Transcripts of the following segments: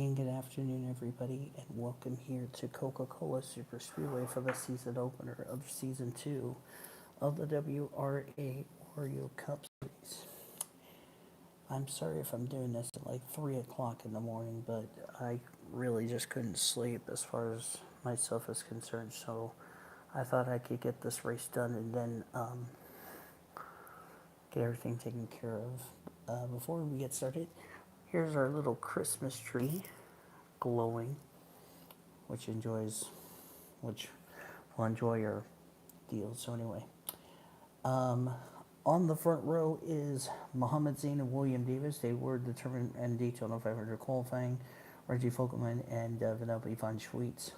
And good afternoon, everybody, and welcome here to Coca-Cola Super Speedway for the season opener of Season 2 of the WRA Oreo Cup Series. I'm sorry if I'm doing this at like 3 o'clock in the morning, but I really just couldn't sleep as far as myself is concerned, so I thought I could get this race done and then get everything taken care of. Before we get started, here's our little Christmas tree glowing, which will enjoy our deal. So anyway, on the front row is Muhammad Zain and William Davis. They were determined in Daytona 500 qualifying. Reggie Fogelman and Vanellope von Schweetz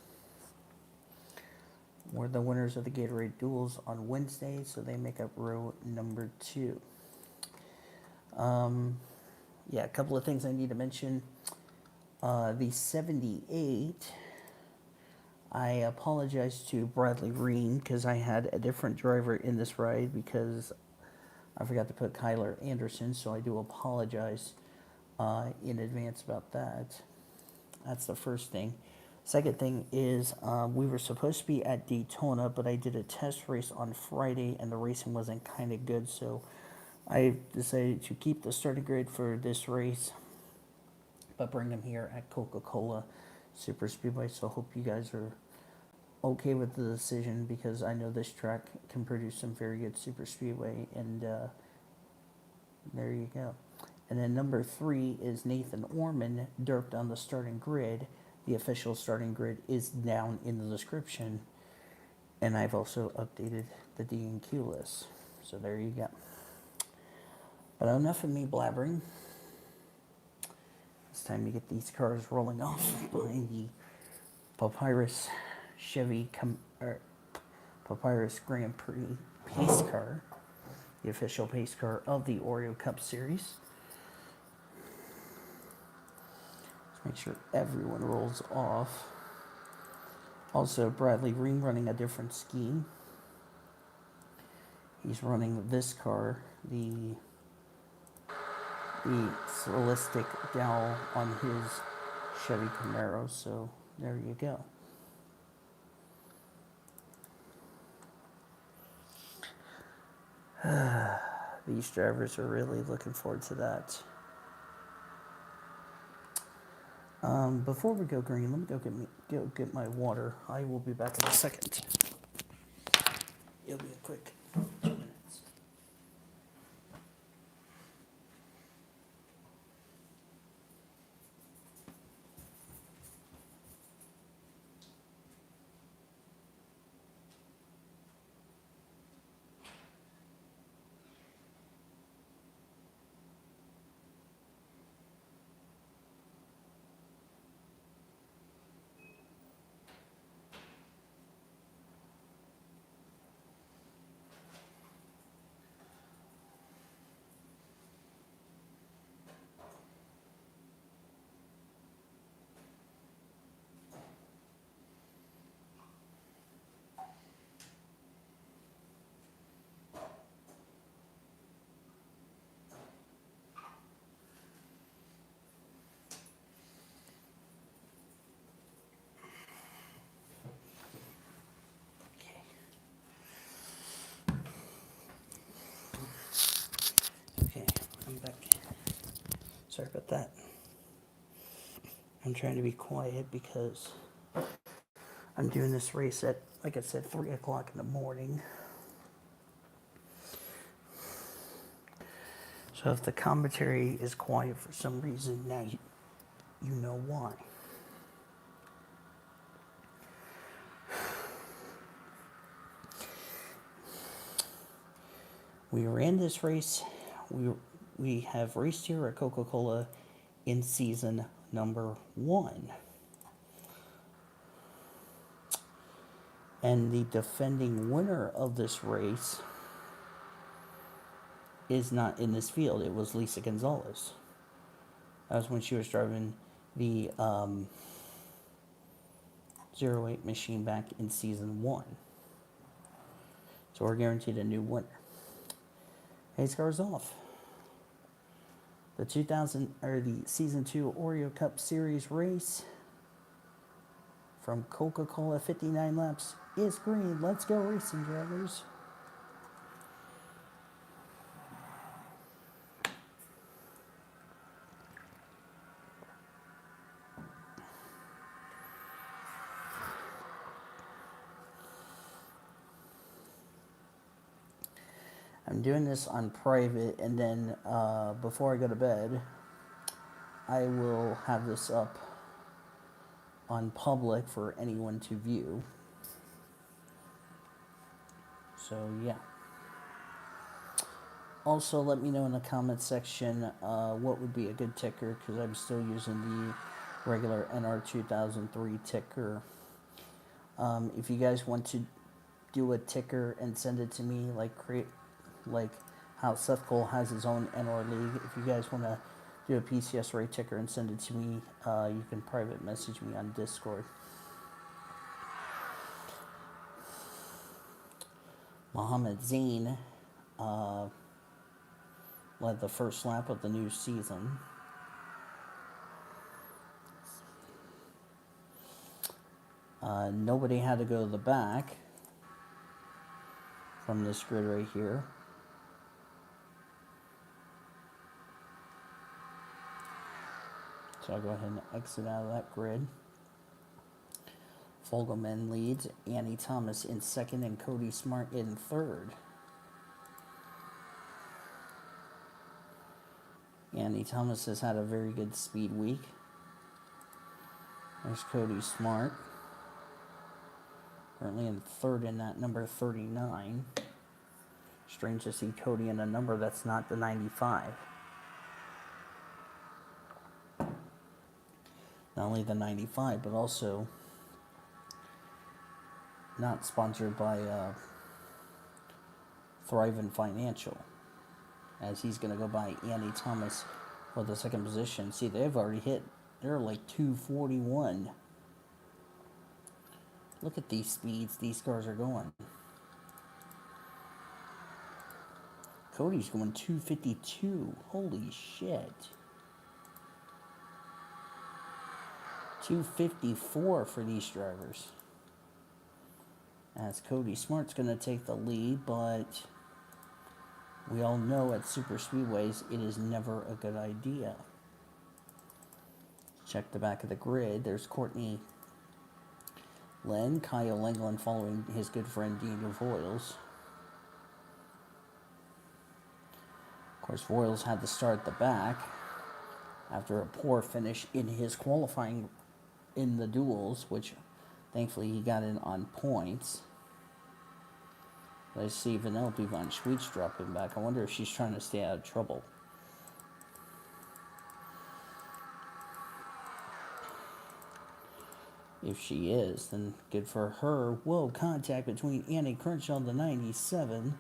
were the winners of the Gatorade Duels on Wednesday, so they make up row number 2. A couple of things I need to mention. The 78, I apologize to Bradley Reen because I had a different driver in this ride because I forgot to put Kyler Anderson, so I do apologize in advance about that. That's the first thing. Second thing is we were supposed to be at Daytona, but I did a test race on Friday and the racing wasn't kind of good, so I decided to keep the starting grid for this race, but bring them here at Coca-Cola Super Speedway. So I hope you guys are okay with the decision because I know this track can produce some very good Super Speedway, and there you go. And then number 3 is Nathan Orman, derped on the starting grid. The official starting grid is down in the description, and I've also updated the DNQ list. So there you go. But enough of me blabbering. It's time to get these cars rolling off behind the Papyrus Papyrus Grand Prix pace car, the official pace car of the Oreo Cup Series. Let's make sure everyone rolls off. Also, Bradley Reen running a different scheme. He's running this car, the Celestic dowel on his Chevy Camaro, so there you go. These drivers are really looking forward to that. Before we go green, let me go get my water. I will be back in a second. It'll be a quick 2 minutes. Okay, I'm back. Sorry about that. I'm trying to be quiet because I'm doing this race at, like I said, 3 o'clock in the morning. So if the commentary is quiet for some reason, now you know why. We ran this race. We have raced here at Coca-Cola in season number 1. And the defending winner of this race is not in this field. It was Lisa Gonzalez. That was when she was driving the 08 machine back in season 1. So we're guaranteed a new winner. Pace car's off. The the season 2 Oreo Cup Series race from Coca-Cola, 59 laps, is green. Let's go, racing drivers. I'm doing this on private, and then before I go to bed, I will have this up on public for anyone to view. So yeah. Also, let me know in the comments section what would be a good ticker, because I'm still using the regular NR 2003 ticker. If you guys want to do a ticker and send it to me, like how Seth Cole has his own NR league, if you guys want to do a PCS Ray ticker and send it to me, you can private message me on Discord. Mohammed Zain led the first lap of the new season. Nobody had to go to the back from this grid right here. So I'll go ahead and exit out of that grid. Fogelman leads, Annie Thomas in second, and Cody Smart in third. Annie Thomas has had a very good speed week. There's Cody Smart, currently in third in that number 39. Strange to see Cody in a number that's not the 95. Not only the 95, but also not sponsored by Thriving Financial, as he's going to go by Annie Thomas for the second position. See, they've already hit, they're like 241. Look at these speeds these cars are going. Cody's going 252. Holy shit. 254 for these drivers. As Cody Smart's going to take the lead, but we all know at super speedways it is never a good idea. Check the back of the grid. There's Courtney Len, Kyle Langland following his good friend Daniel Voiles. Of course, Voiles had to start at the back after a poor finish in his qualifying in the duels, which thankfully he got in on points. I see Vanellope von Schweetz dropping back. I wonder if she's trying to stay out of trouble. If she is, then good for her. Whoa, contact between Annie Crenshaw and the 97.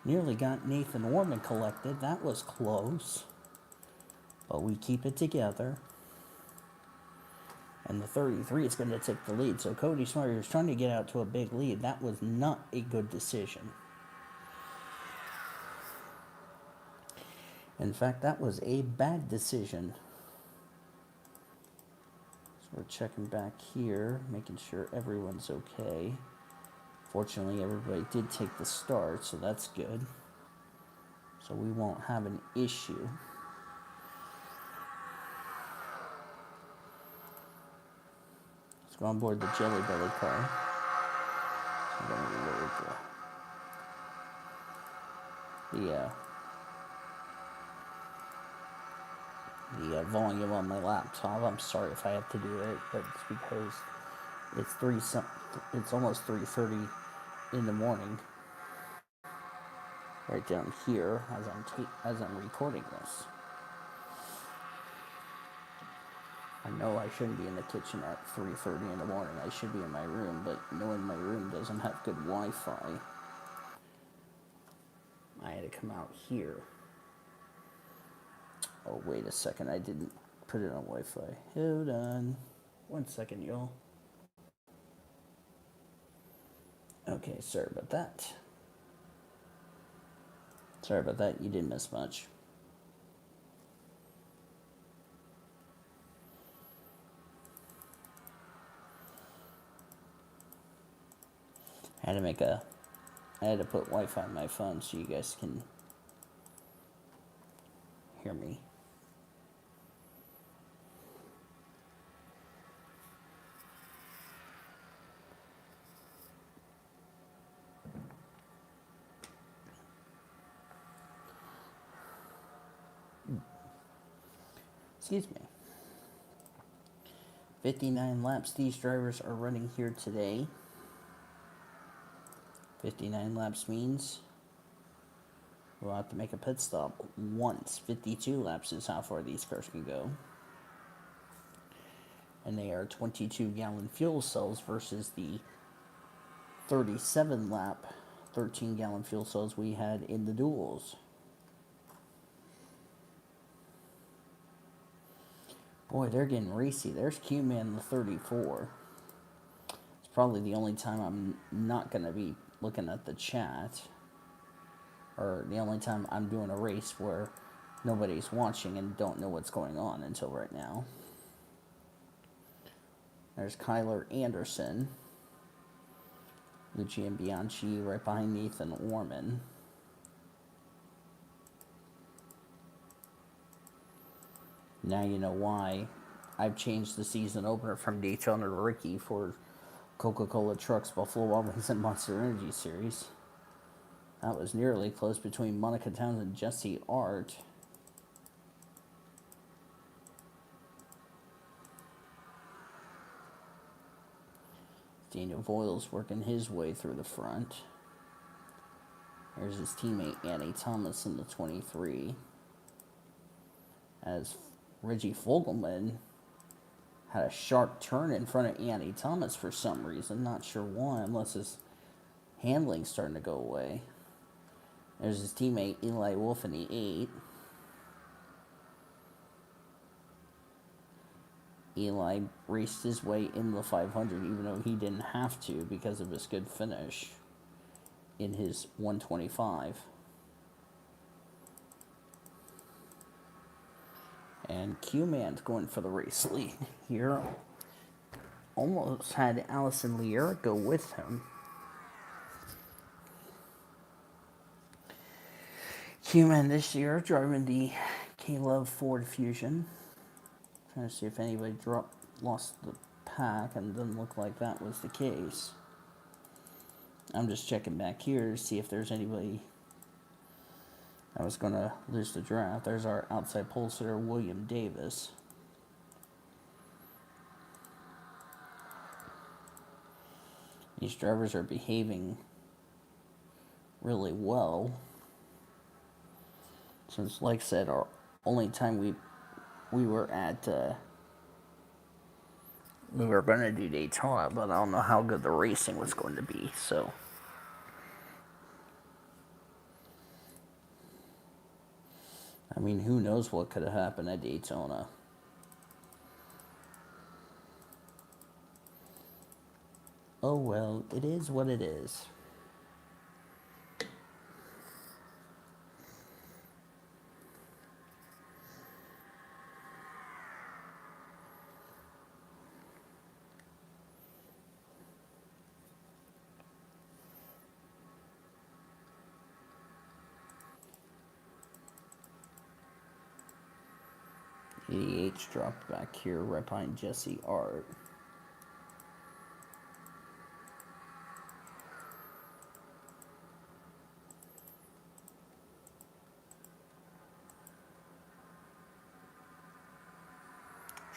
Nearly got Nathan Orman collected. That was close. But we keep it together. And the 33 is going to take the lead. So Cody Smart is trying to get out to a big lead. That was not a good decision. In fact, that was a bad decision. So we're checking back here, making sure everyone's okay. Fortunately, everybody did take the start, so that's good. So we won't have an issue. Let's go on board the Jelly Belly car. So I'm going to lower the volume on my laptop. I'm sorry if I have to do it, but it's because it's almost 3:30 in the morning right down here as I'm recording this. I know I shouldn't be in the kitchen at 3:30 in the morning. I should be in my room, but knowing my room doesn't have good Wi-Fi, I had to come out here. Oh, wait a second. I didn't put it on Wi-Fi. Hold on. 1 second, y'all. Okay, sorry about that. Sorry about that. You didn't miss much. I had to put Wi-Fi on my phone so you guys can hear me. Excuse me. 59 laps these drivers are running here today. 59 laps means we'll have to make a pit stop once. 52 laps is how far these cars can go. And they are 22-gallon fuel cells versus the 37 lap 13-gallon fuel cells we had in the duels. Boy, they're getting racy. There's Q-Man the 34. It's probably the only time I'm not going to be looking at the chat. Or the only time I'm doing a race where nobody's watching and don't know what's going on until right now. There's Kyler Anderson. Lucian Bianchi right behind Nathan Orman. Now you know why I've changed the season opener from Daytona to Ricky for Coca-Cola Trucks, Buffalo Wild Wings, and Monster Energy Series. That was nearly close between Monica Towns and Jesse Art. Daniel Voiles working his way through the front. There's his teammate Annie Thomas in the 23. As Reggie Fogelman had a sharp turn in front of Annie Thomas for some reason. Not sure why, unless his handling's starting to go away. There's his teammate Eli Wolf in the 8. Eli raced his way in the 500 even though he didn't have to because of his good finish in his 125. And Q-Man's going for the race lead here. Almost had Allison Lear go with him. Q-Man this year driving the K-Love Ford Fusion. Trying to see if anybody lost the pack, and it doesn't look like that was the case. I'm just checking back here to see if there's anybody that was going to lose the draft. There's our outside pole sitter, William Davis. These drivers are behaving really well. Since, like I said, our only time we were at, we were going to do Daytona, but I don't know how good the racing was going to be, so. I mean, who knows what could have happened at Daytona. Oh well, it is what it is. EDH dropped back here right behind Jesse Art.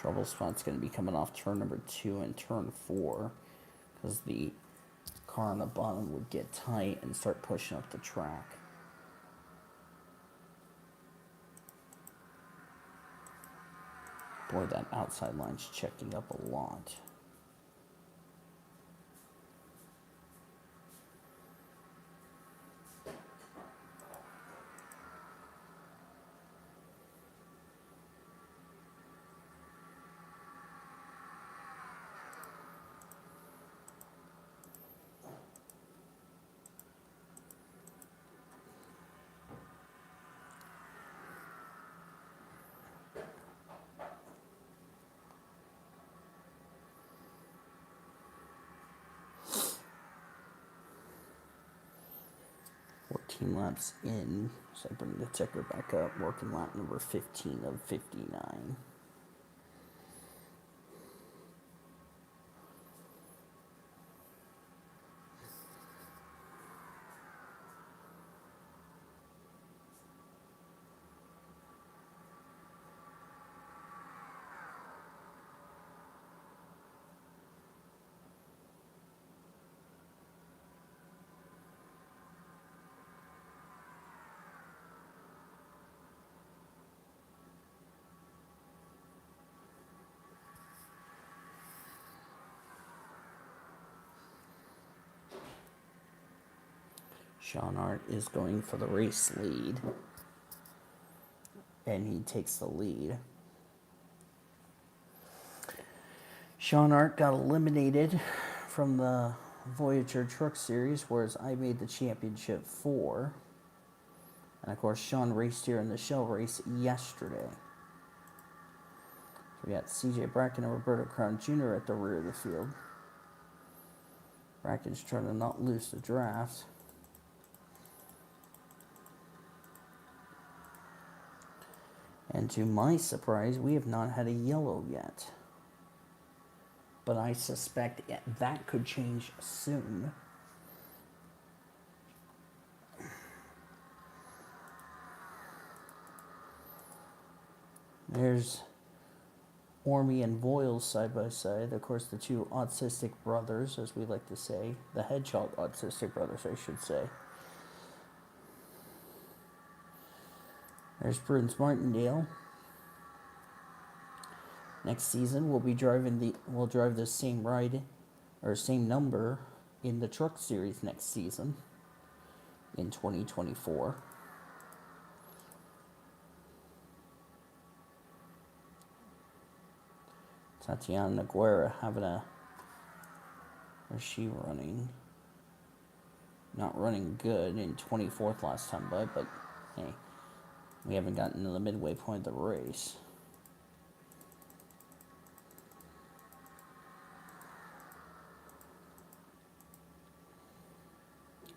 Trouble spot's going to be coming off turn number 2 and turn 4 because the car on the bottom would get tight and start pushing up the track. Boy, that outside line's checking up a lot. 14 laps in. So I bring the ticker back up. Working lap number 15 of 59. Sean Hart is going for the race lead, and he takes the lead. Sean Hart got eliminated from the Voyager Truck Series, whereas I made the championship 4. And of course, Sean raced here in the shell race yesterday. So we got CJ Bracken and Roberto Crown Jr. at the rear of the field. Bracken's trying to not lose the draft. And to my surprise, we have not had a yellow yet. But I suspect that could change soon. There's Ormy and Voiles side by side. Of course, the two autistic brothers, as we like to say. The hedgehog autistic brothers, I should say. There's Prudence Martindale. Next season, we'll drive the same ride, or same number, in the Truck Series next season, in 2024. Tatiana Guerra where's she running? Not running good, in 24th last time by, but hey, we haven't gotten to the midway point of the race.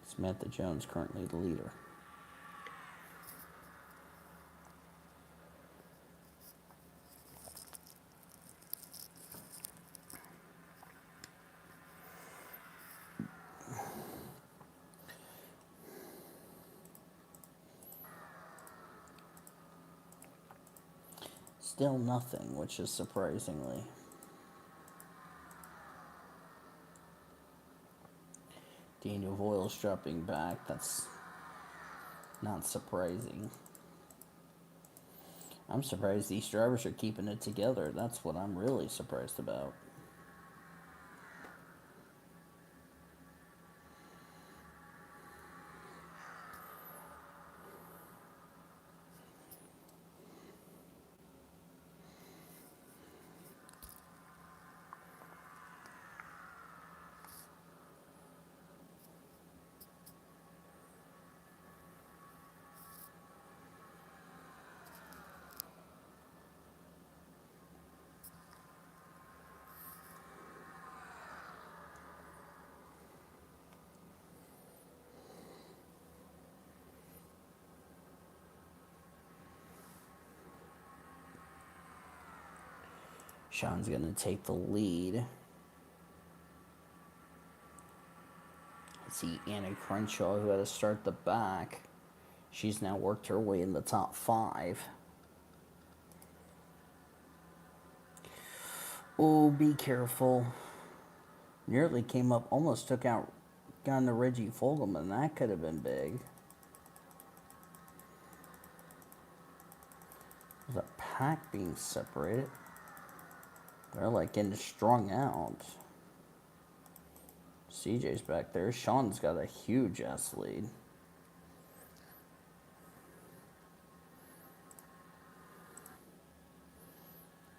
Samantha Jones currently the leader. Still nothing, which is surprisingly. Daniel Voiles dropping back. That's not surprising. I'm surprised these drivers are keeping it together. That's what I'm really surprised about. Sean's going to take the lead. I see Anna Crenshaw, who had to start the back. She's now worked her way in the top 5. Oh, be careful. Nearly came up, almost took out, got into Reggie Fogelman. That could have been big. There's a pack being separated. They're like getting strung out. CJ's back there. Sean's got a huge ass lead.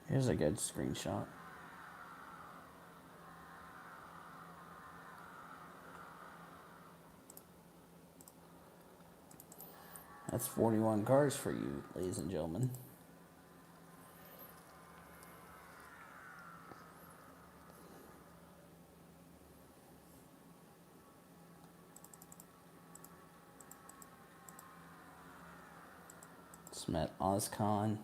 Here's a good screenshot. That's 41 cars for you, ladies and gentlemen. Smet Ozcon.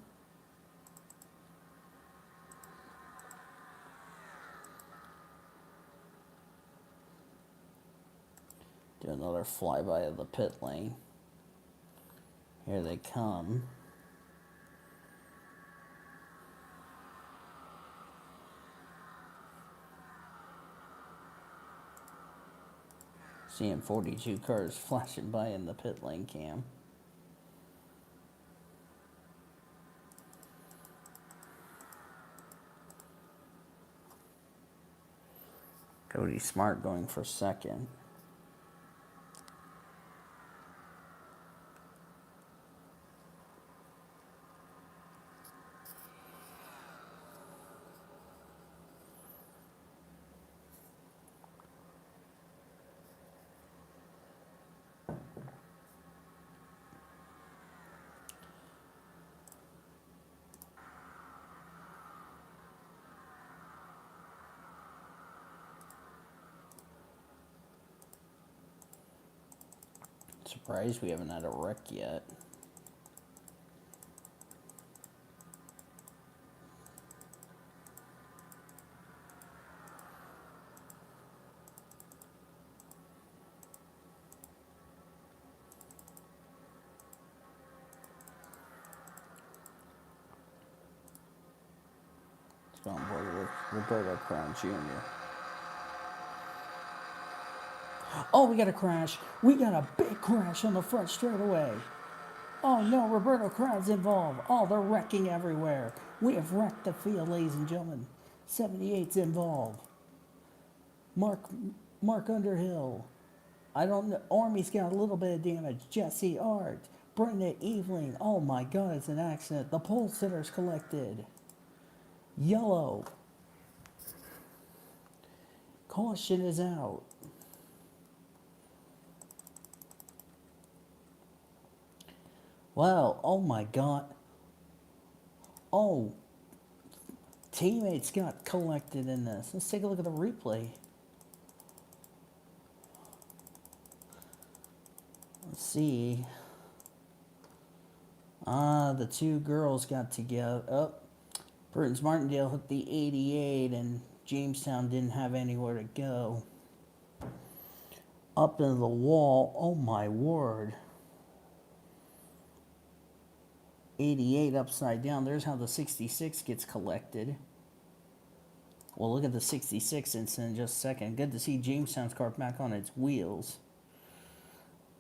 Do another flyby of the pit lane. Here they come. Seeing 42 cars flashing by in the pit lane cam. Cody Smart going for second. Surprised we haven't had a wreck yet. Let's go on board with Roberto Crown Jr. Oh, we got a crash. We got a big crash on the front straightaway. Oh no, Roberto Crown's involved. Oh, they're wrecking everywhere. We have wrecked the field, ladies and gentlemen. 78's involved. Mark Underhill. I don't know. Ormy's got a little bit of damage. Jesse Art. Brenda Eveling. Oh my God, it's an accident. The pole sitter's collected. Yellow. Caution is out. Wow, oh my God. Oh, teammates got collected in this. Let's take a look at the replay. Let's see. The two girls got together. Oh, Burton's Martindale hit the 88 and Jamestown didn't have anywhere to go. Up into the wall. Oh my word. 88 upside down. There's how the 66 gets collected. We'll look at the 66 incident in just a second. Good to see Jamestown's car back on its wheels.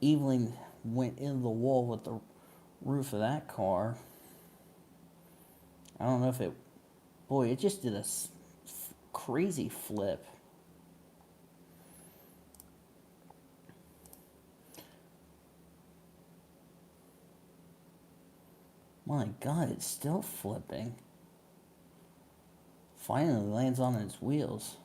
Evelyn went into the wall with the roof of that car. I don't know if it... Boy, it just did a crazy flip. My God, it's still flipping. Finally lands on its wheels.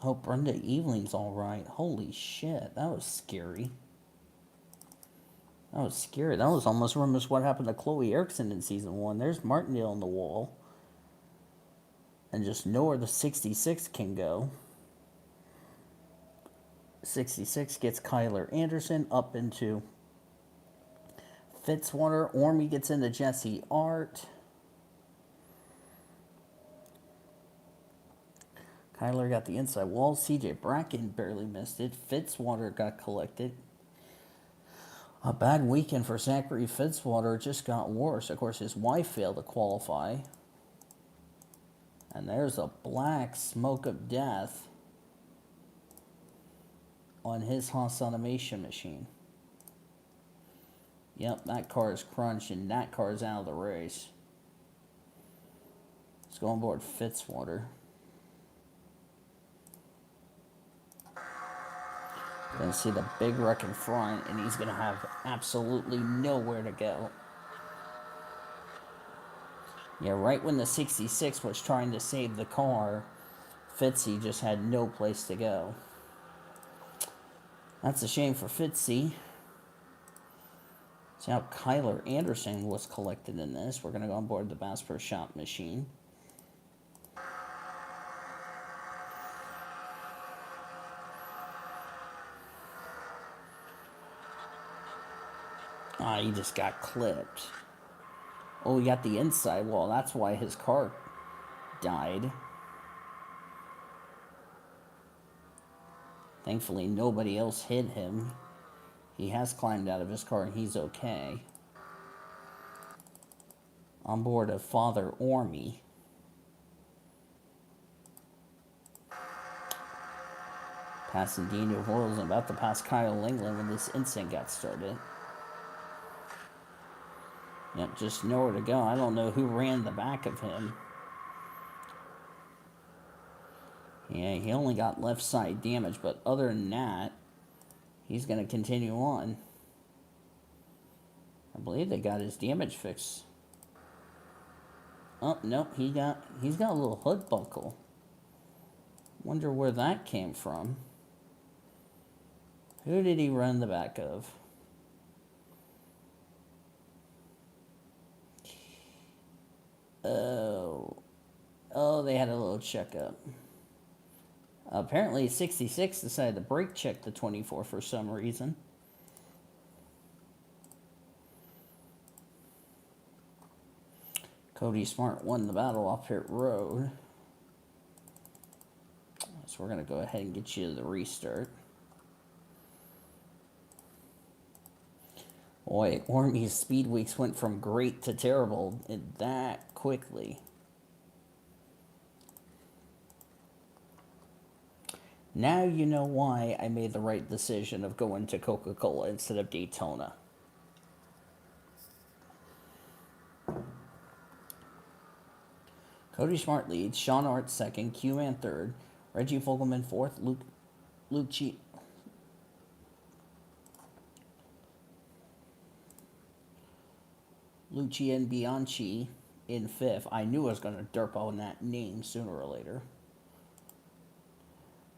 Hope Brenda Eveling's alright. Holy shit, that was scary. That was scary. That was almost what happened to Chloe Erickson in season 1. There's Martindale on the wall. And just know where the 66 can go. 66 gets Kyler Anderson up into Fitzwater. Ormy gets into Jesse Art. Kyler got the inside wall. CJ Bracken barely missed it. Fitzwater got collected. A bad weekend for Zachary Fitzwater. It just got worse. Of course, his wife failed to qualify. And there's a black smoke of death on his Haas automation machine. Yep, that car is crunched and that car is out of the race. Let's go on board Fitzwater. Gonna see the big wreck in front and he's gonna have absolutely nowhere to go. Yeah, right when the 66 was trying to save the car, Fitzy just had no place to go. That's a shame for Fitzy. See how Kyler Anderson was collected in this. We're going to go on board the Bass Pro Shop machine. Ah, he just got clipped. Oh, he got the inside wall. That's why his car died. Thankfully, nobody else hit him. He has climbed out of his car and he's okay. On board of Father Ormy. Passing DNQ List and about to pass Kyle England when this incident got started. Yep, just nowhere to go. I don't know who ran the back of him. Yeah, he only got left side damage, but other than that, he's going to continue on. I believe they got his damage fixed. Oh, no, he's got a little hood buckle. Wonder where that came from. Who did he run the back of? Oh, they had a little checkup. Apparently, 66 decided to brake check the 24 for some reason. Cody Smart won the battle off pit road. So we're going to go ahead and get you to the restart. Boy, Ormy's speed weeks went from great to terrible that quickly. Now you know why I made the right decision of going to Coca-Cola instead of Daytona. Cody Smart leads, Sean Hart second, Q-Man third, Reggie Fogelman fourth, Lucien Bianchi in fifth. I knew I was going to derp on that name sooner or later.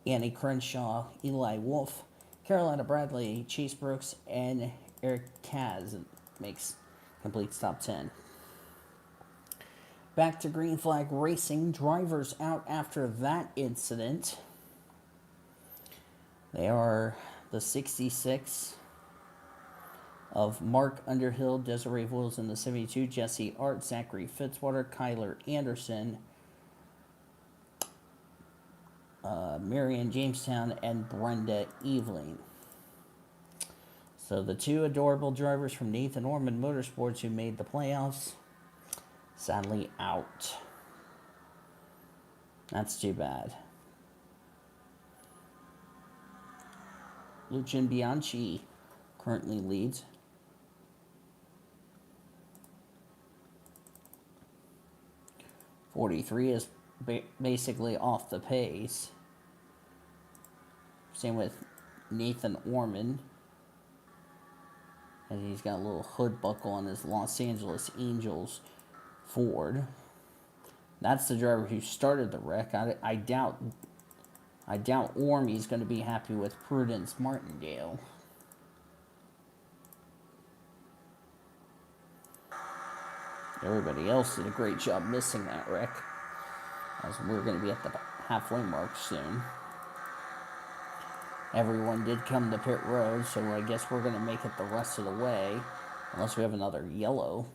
Annie Crenshaw, Eli Wolf, Carolina Bradley, Chase Brooks, and Eric Kaz completes top 10. Back to green flag racing. Drivers out after that incident. They are the 66 of Mark Underhill, Desiree Wills in the 72, Jesse Art, Zachary Fitzwater, Kyler Anderson, Marion Jamestown, and Brenda Eveling. So the two adorable drivers from Nathan Orman Motorsports who made the playoffs, sadly out. That's too bad. Lucien Bianchi currently leads. .43 is basically off the pace. Same with Nathan Orman. And he's got a little hood buckle on his Los Angeles Angels Ford. That's the driver who started the wreck. I doubt Ormy's going to be happy with Prudence Martindale. Everybody else did a great job missing that wreck, as we're going to be at the halfway mark soon. Everyone did come to pit road, so I guess we're going to make it the rest of the way, unless we have another yellow.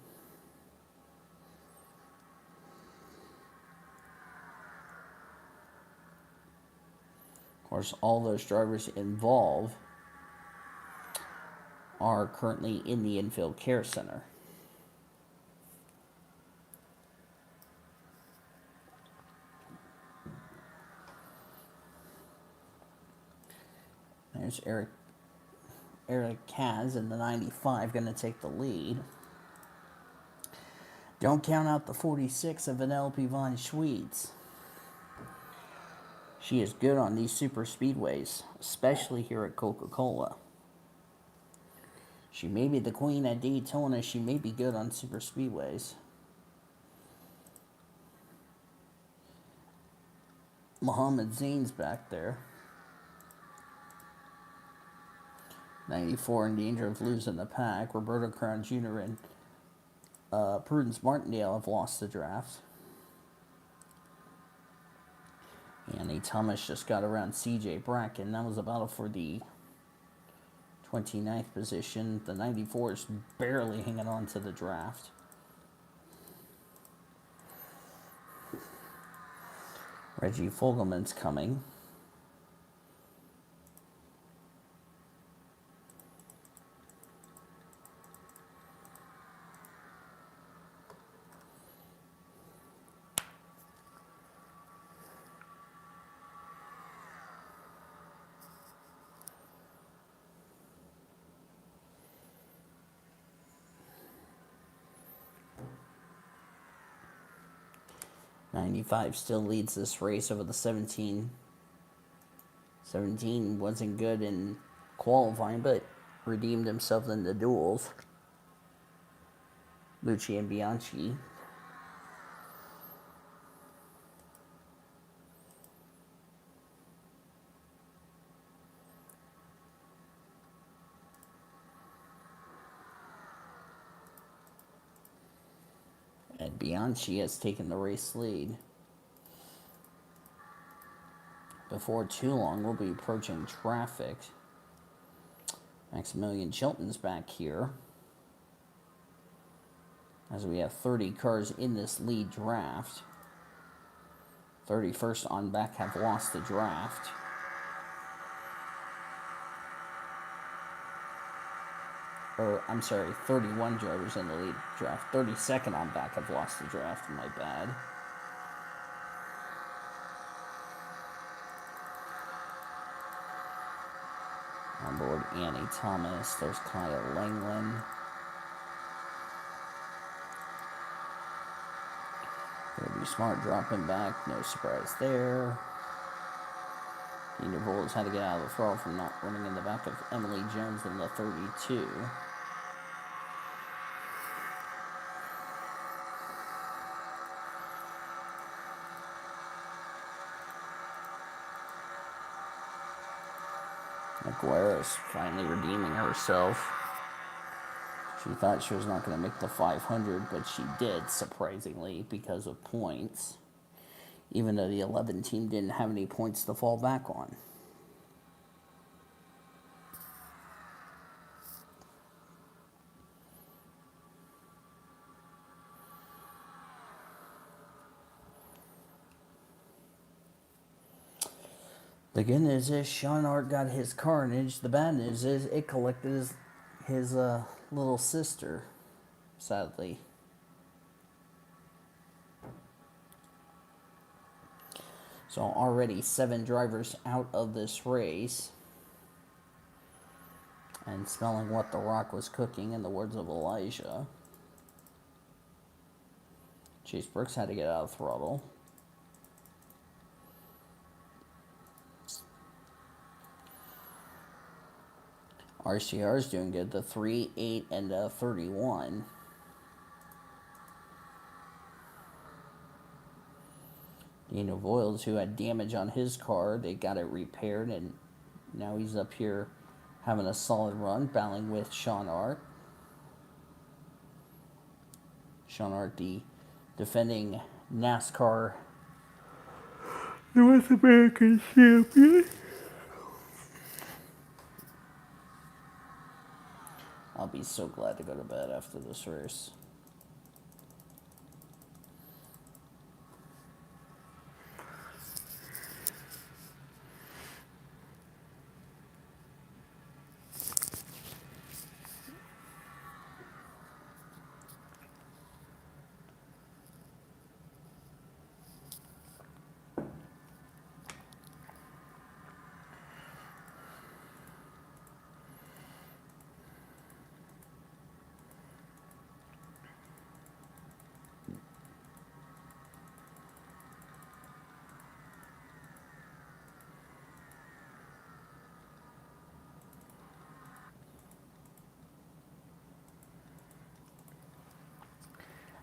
Of course, all those drivers involved are currently in the infield care center. There's Eric Kaz in the 95 going to take the lead. Don't count out the 46 of Vanellope von Schweetz. She is good on these super speedways, especially here at Coca-Cola. She may be the queen at Daytona. She may be good on super speedways. Muhammad Zain's back there. 94 in danger of losing the pack. Roberto Crown Jr. and Prudence Martindale have lost the draft. Annie Thomas just got around CJ Bracken. That was a battle for the 29th position. The 94 is barely hanging on to the draft. Reggie Fogelman's coming. '95 still leads this race over the 17. 17 wasn't good in qualifying, but redeemed himself in the duels. Lucci and Bianchi. And Bianchi has taken the race lead. Before too long, we'll be approaching traffic. Maximilian Chilton's back here, as we have 30 cars in this lead draft. 31st on back have lost the draft. Or, I'm sorry, 31 drivers in the lead draft. 32nd on back have lost the draft, my bad. On board Annie Thomas, there's Kyle Langland. Kirby Smart dropping back, no surprise there. Dina Voles had to get out of the throttle from not running in the back of Emily Jones in the 32. McGuire is finally redeeming herself. She thought she was not going to make the 500, but she did, surprisingly, because of points. Even though the 11 team didn't have any points to fall back on. The good news is Sean Hart got his carnage. The bad news is it collected his little sister, sadly. So already 7 drivers out of this race. And smelling what the Rock was cooking, in the words of Elijah. Chase Brooks had to get out of throttle. RCR is doing good. The 3, 8, and 31. Dino Voiles, who had damage on his car, they got it repaired, and now he's up here having a solid run, battling with Sean Hart. Sean Hart, the defending NASCAR North American champion. I'll be so glad to go to bed after this race.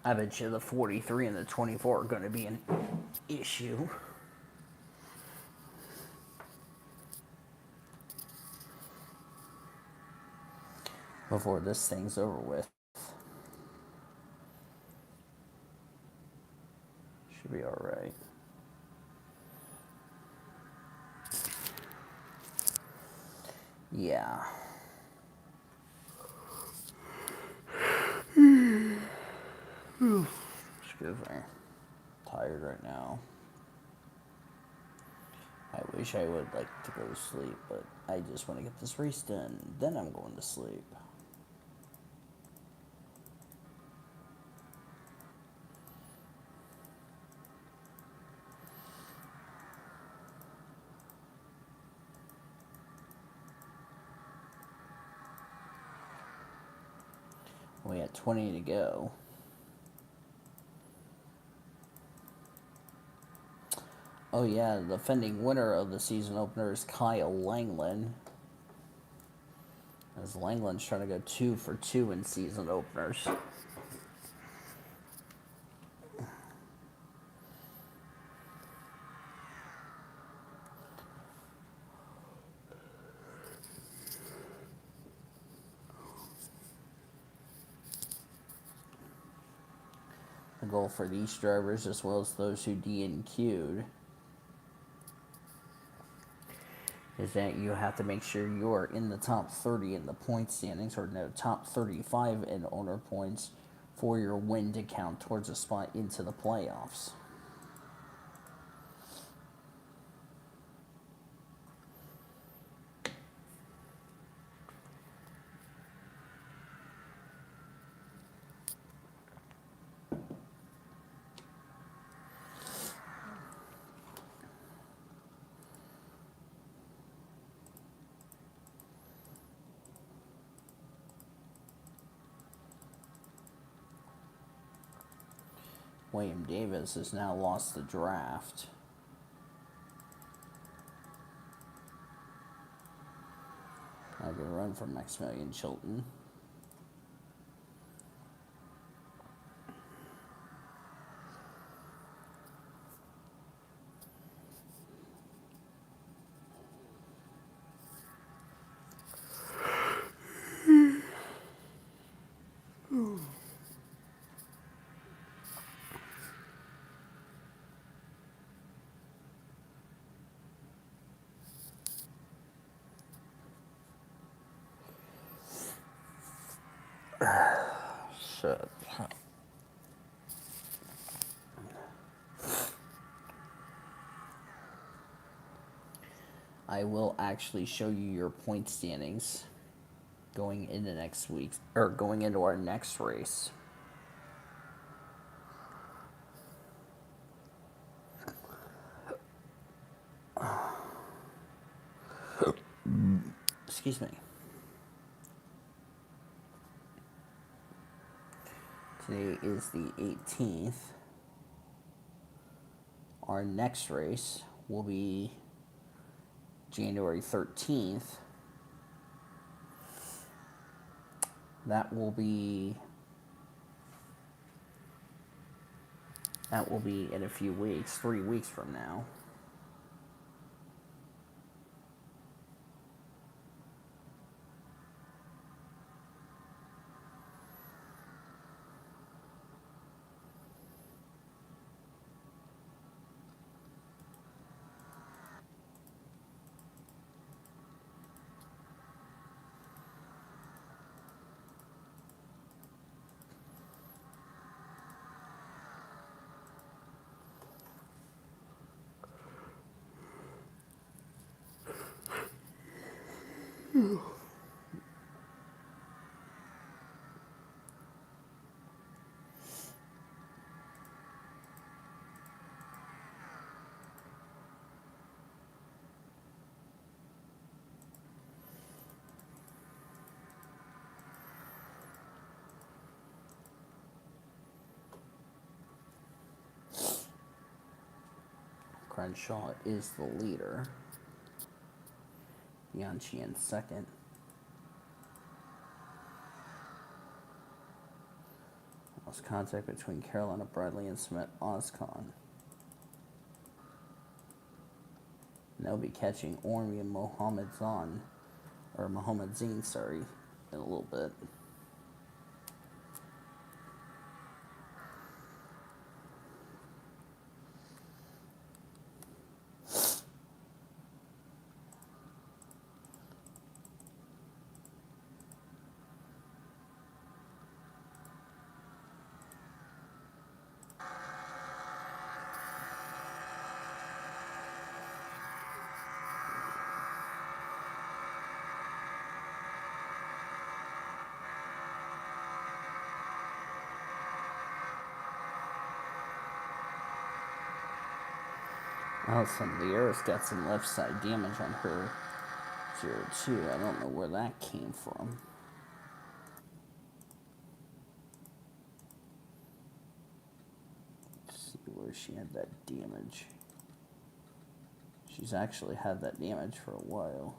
I bet you the 43 and the 24 are going to be an issue. Before this thing's over with. Should be alright. Yeah. Excuse me. Tired right now. I wish I would like to go to sleep, but I just want to get this race done. Then I'm going to sleep. We got 20 to go. Oh yeah, the defending winner of the season opener is Kyle Langland. As Langland's trying to go 2 for 2 in season openers. The goal for these drivers, as well as those who DNQ'd, is that you have to make sure you're in the top 30 in the point standings, or no, top 35 in owner points for your win to count towards a spot into the playoffs. William Davis has now lost the draft. A good run from Maximilian Chilton. Shit. I will actually show you your point standings going into next week, or going into our next race. Excuse me. Today is the 18th. Our next race will be January 13th. That will be in a few weeks, 3 weeks from now. Crenshaw is the leader. Bianchi in second. Lost contact between Carolina Bradley and Smith Oscon. And they'll be catching Ormy and Mohammed Zine, in a little bit. Oh, some Liara's got some left side damage on her 02. I don't know where that came from. Let's see where she had that damage. She's actually had that damage for a while.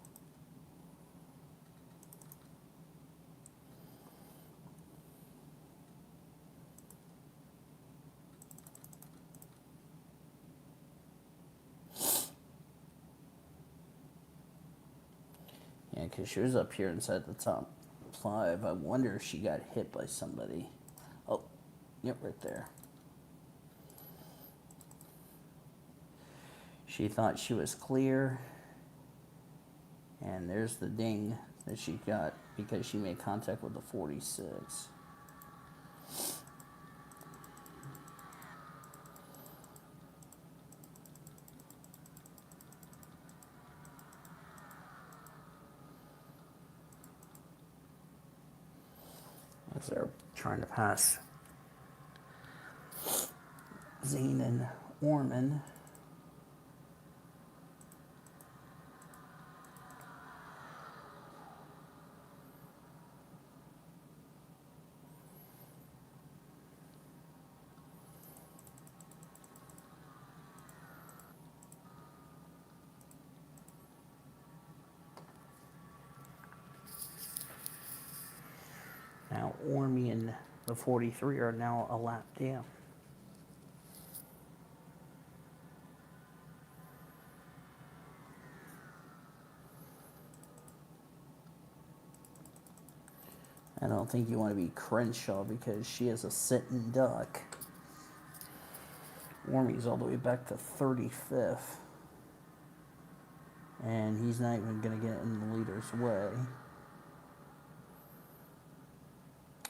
Yeah, because she was up here inside the top 5. I wonder if she got hit by somebody. Oh, yep, right there. She thought she was clear. And there's the ding that she got because she made contact with the 46. As they're trying to pass Zane and Orman. Now Ormy and the 43 are now a lap down. I don't think you want to be Crenshaw because she is a sitting duck. Ormy's all the way back to 35th. And he's not even going to get in the leader's way.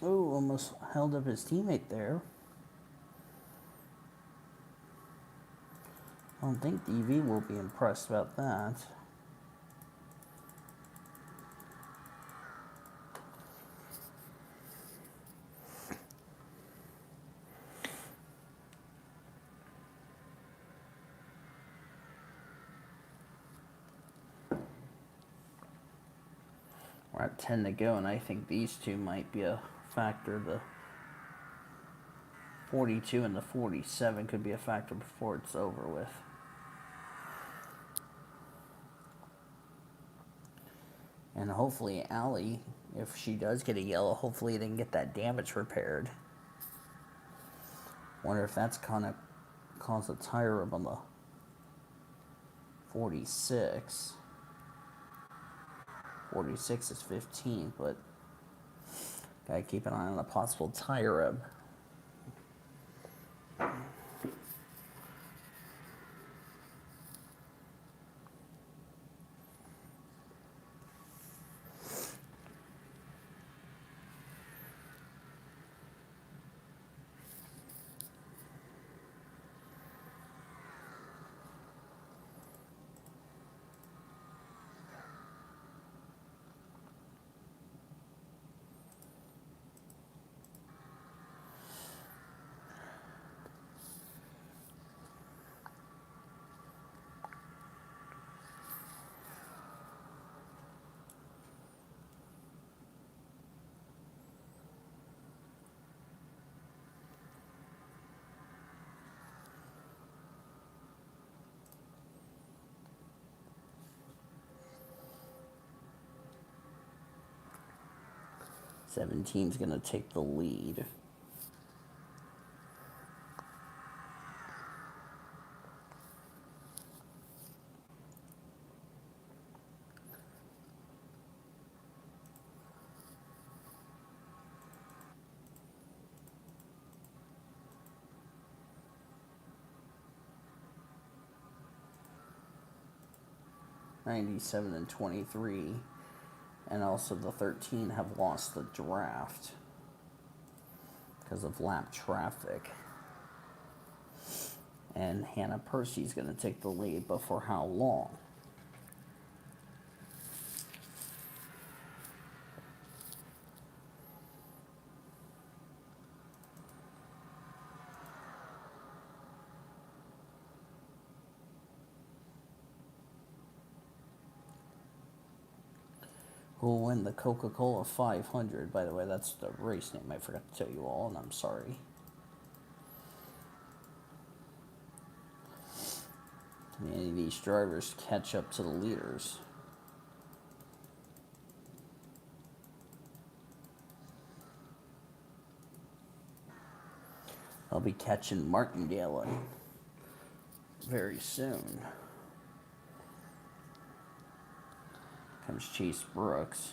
Oh, almost held up his teammate there. I don't think the EV will be impressed about that. We're at 10 to go, and I think these two might be a factor. The 42 and the 47 could be a factor before it's over with. And hopefully Allie, if she does get a yellow, hopefully they can get that damage repaired. Wonder if that's gonna cause a tire rub on the 46. 46 is 15, but gotta keep an eye on a possible tire rub. Seventeen's gonna take the lead. '97 and 23, and also the 13 have lost the draft because of lap traffic. And Hannah Percy's going to take the lead, but for how long? who will win the Coca-Cola 500. By the way, that's the race name I forgot to tell you all, and I'm sorry. Can any of these drivers catch up to the leaders? I'll be catching Martindale very soon. Comes Chase Brooks.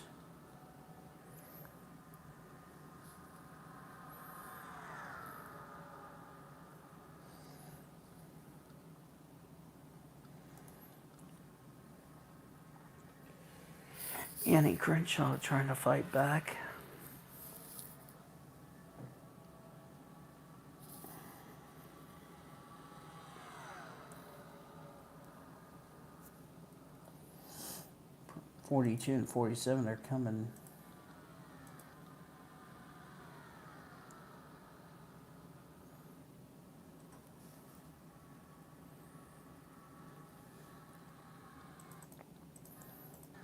Annie Crenshaw trying to fight back. .42 and 47 are coming.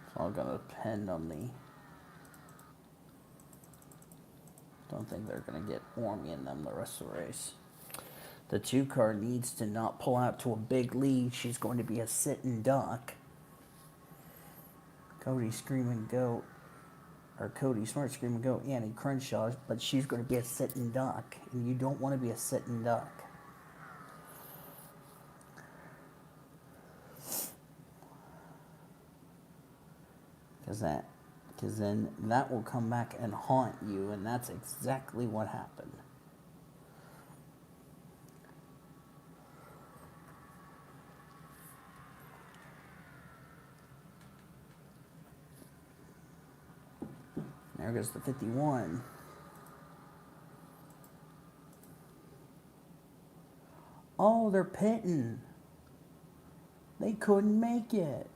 It's all gonna depend on the. Don't think they're gonna get Ormy in them the rest of the race. The 2 car needs to not pull out to a big lead. She's going to be a sitting duck. Cody Screaming Goat, or Cody Smart Screaming Goat, Annie Crenshaw, but she's going to be a sitting duck, and you don't want to be a sitting duck. Because then that will come back and haunt you, and that's exactly what happened. There goes the 51. Oh, they're pitting. They couldn't make it.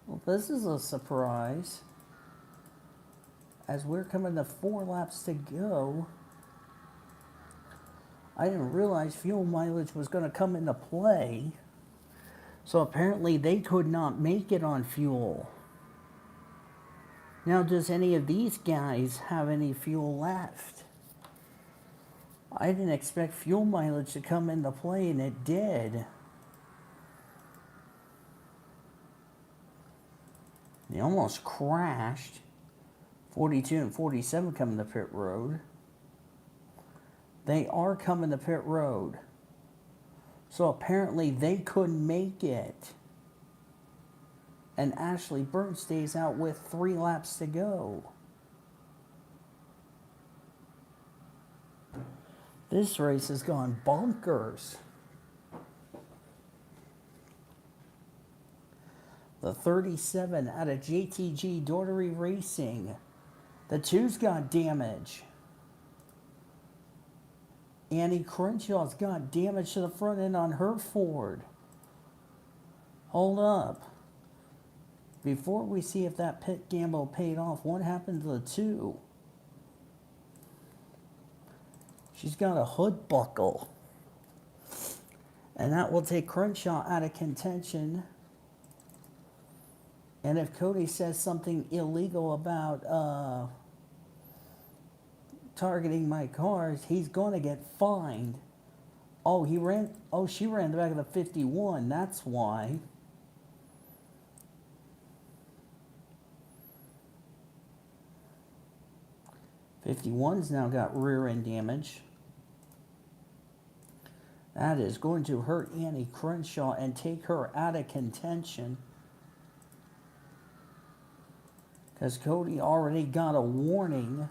Well, this is a surprise. As we're coming to 4 laps to go, I didn't realize fuel mileage was going to come into play. So apparently they could not make it on fuel. Now, does any of these guys have any fuel left? I didn't expect fuel mileage to come into play, and it did. They almost crashed. 42 and 47 coming to pit road. They are coming to pit road. So apparently they couldn't make it. And Ashley Burton stays out with 3 laps to go. This race has gone bonkers. The 37 out of JTG Daughtery Racing. The 2's got damage. Annie Crenshaw's got damage to the front end on her Ford. Hold up. Before we see if that pit gamble paid off, what happened to the 2? She's got a hood buckle. And that will take Crenshaw out of contention. And if Cody says something illegal about targeting my cars, he's going to get fined. Oh, she ran the back of the 51. That's why. .51's now got rear end damage. That is going to hurt Annie Crenshaw and take her out of contention. Because Cody already got a warning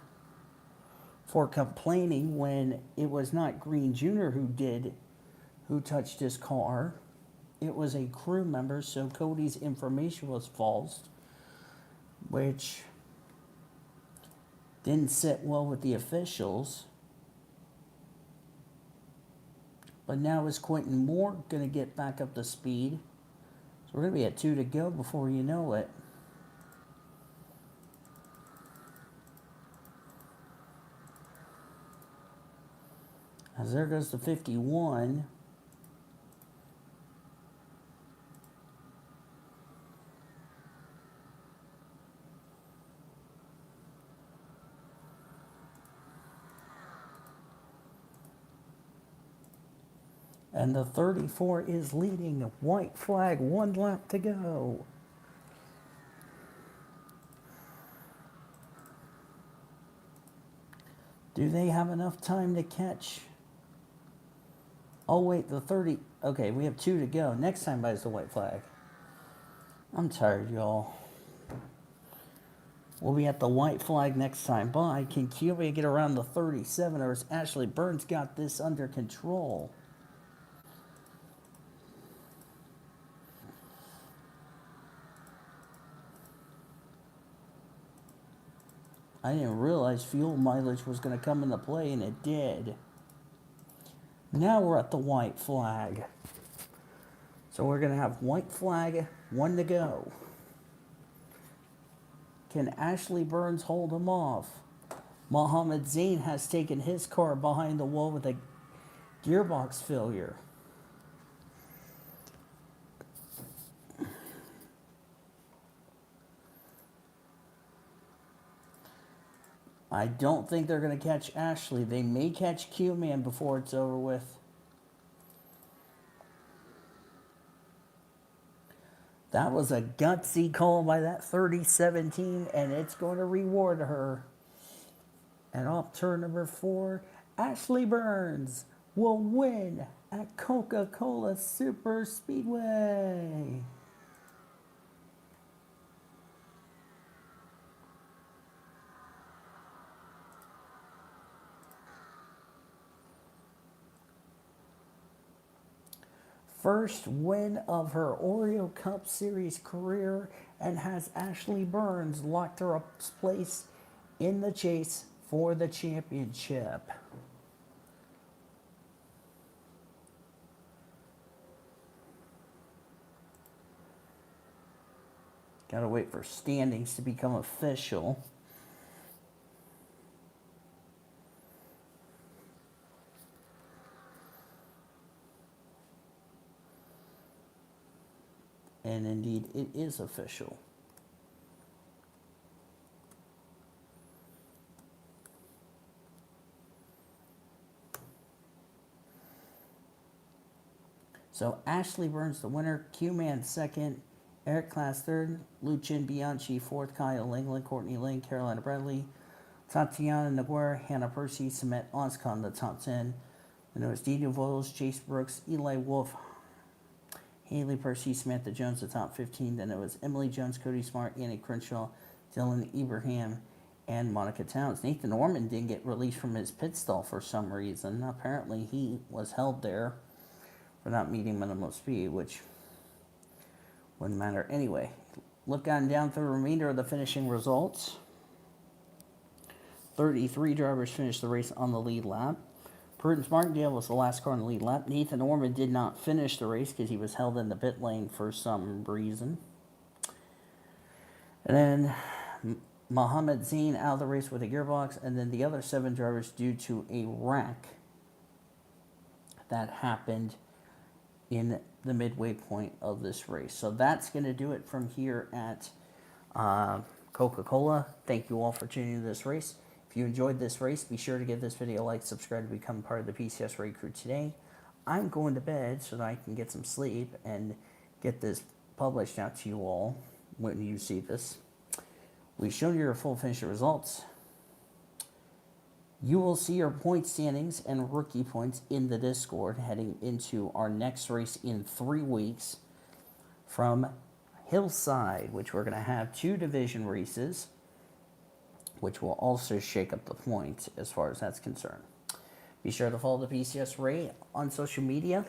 for complaining when it was not Green Jr. who touched his car. It was a crew member, so Cody's information was false, which didn't sit well with the officials. But now is Quentin Moore going to get back up to speed? So we're going to be at 2 to go before you know it. As there goes the 51. And the 34 is leading. White flag, 1 lap to go. Do they have enough time to catch? Oh, wait, the 30. Okay, we have 2 to go. Next time buys the white flag. I'm tired, y'all. We'll be at the white flag next time. Bye. Can Cuba get around the 37, or has Ashley Burns got this under control? I didn't realize fuel mileage was going to come into play, and it did. Now we're at the white flag. So we're going to have white flag, 1 to go. Can Ashley Burns hold him off? Mohammed Zain has taken his car behind the wall with a gearbox failure. I don't think they're going to catch Ashley. They may catch Q-Man before it's over with. That was a gutsy call by that 3017, and it's going to reward her. And off turn number 4, Ashley Burns will win at Coca-Cola Super Speedway. First win of her Oreo Cup Series career, and has Ashley Burns locked her up place in the chase for the championship. Gotta wait for standings to become official. And indeed, it is official. So Ashley Burns, the winner. Q-Man second. Eric Class third. Lucien Bianchi fourth. Kyle England, Courtney Lane, Carolina Bradley, Tatiana Naguer, Hannah Percy, Samet Onscon, the top 10. Then it was Dina Voiles, Chase Brooks, Eli Wolf, Haley Percy, Samantha Jones, the top 15. Then it was Emily Jones, Cody Smart, Annie Crenshaw, Dylan Ibrahim, and Monica Towns. Nathan Orman didn't get released from his pit stall for some reason. Apparently he was held there for not meeting minimum speed, which wouldn't matter anyway. Look on down through the remainder of the finishing results. 33 drivers finished the race on the lead lap. Prudence Martindale was the last car on the lead lap. Nathan Orman did not finish the race because he was held in the pit lane for some reason. And then Mohammed Zain out of the race with a gearbox, and then the other 7 drivers due to a wreck that happened in the midway point of this race. So that's going to do it from here at Coca-Cola. Thank you all for tuning into this race. If you enjoyed this race, be sure to give this video a like, subscribe to become part of the PCS Raid Crew today. I'm going to bed so that I can get some sleep and get this published out to you all when you see this. We've shown you your full finisher results. You will see your point standings and rookie points in the Discord heading into our next race in 3 weeks from Hillside, which we're going to have 2 division races, which will also shake up the points as far as that's concerned. Be sure to follow the PCS Ray on social media,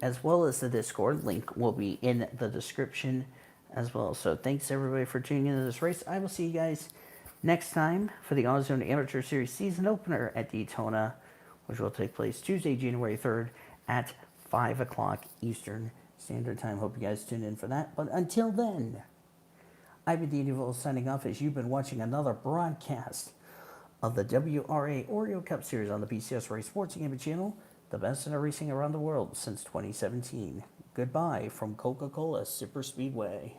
as well as the Discord. Link will be in the description as well. So thanks everybody for tuning into this race. I will see you guys next time for the AutoZone Amateur Series season opener at Daytona, which will take place Tuesday, January 3rd at 5 o'clock Eastern Standard Time. Hope you guys tune in for that. But until then, I've been Dean Duval signing off as you've been watching another broadcast of the WRA Oreo Cup Series on the PCS Race Sports Gaming Channel, the best in racing around the world since 2017. Goodbye from Coca-Cola Super Speedway.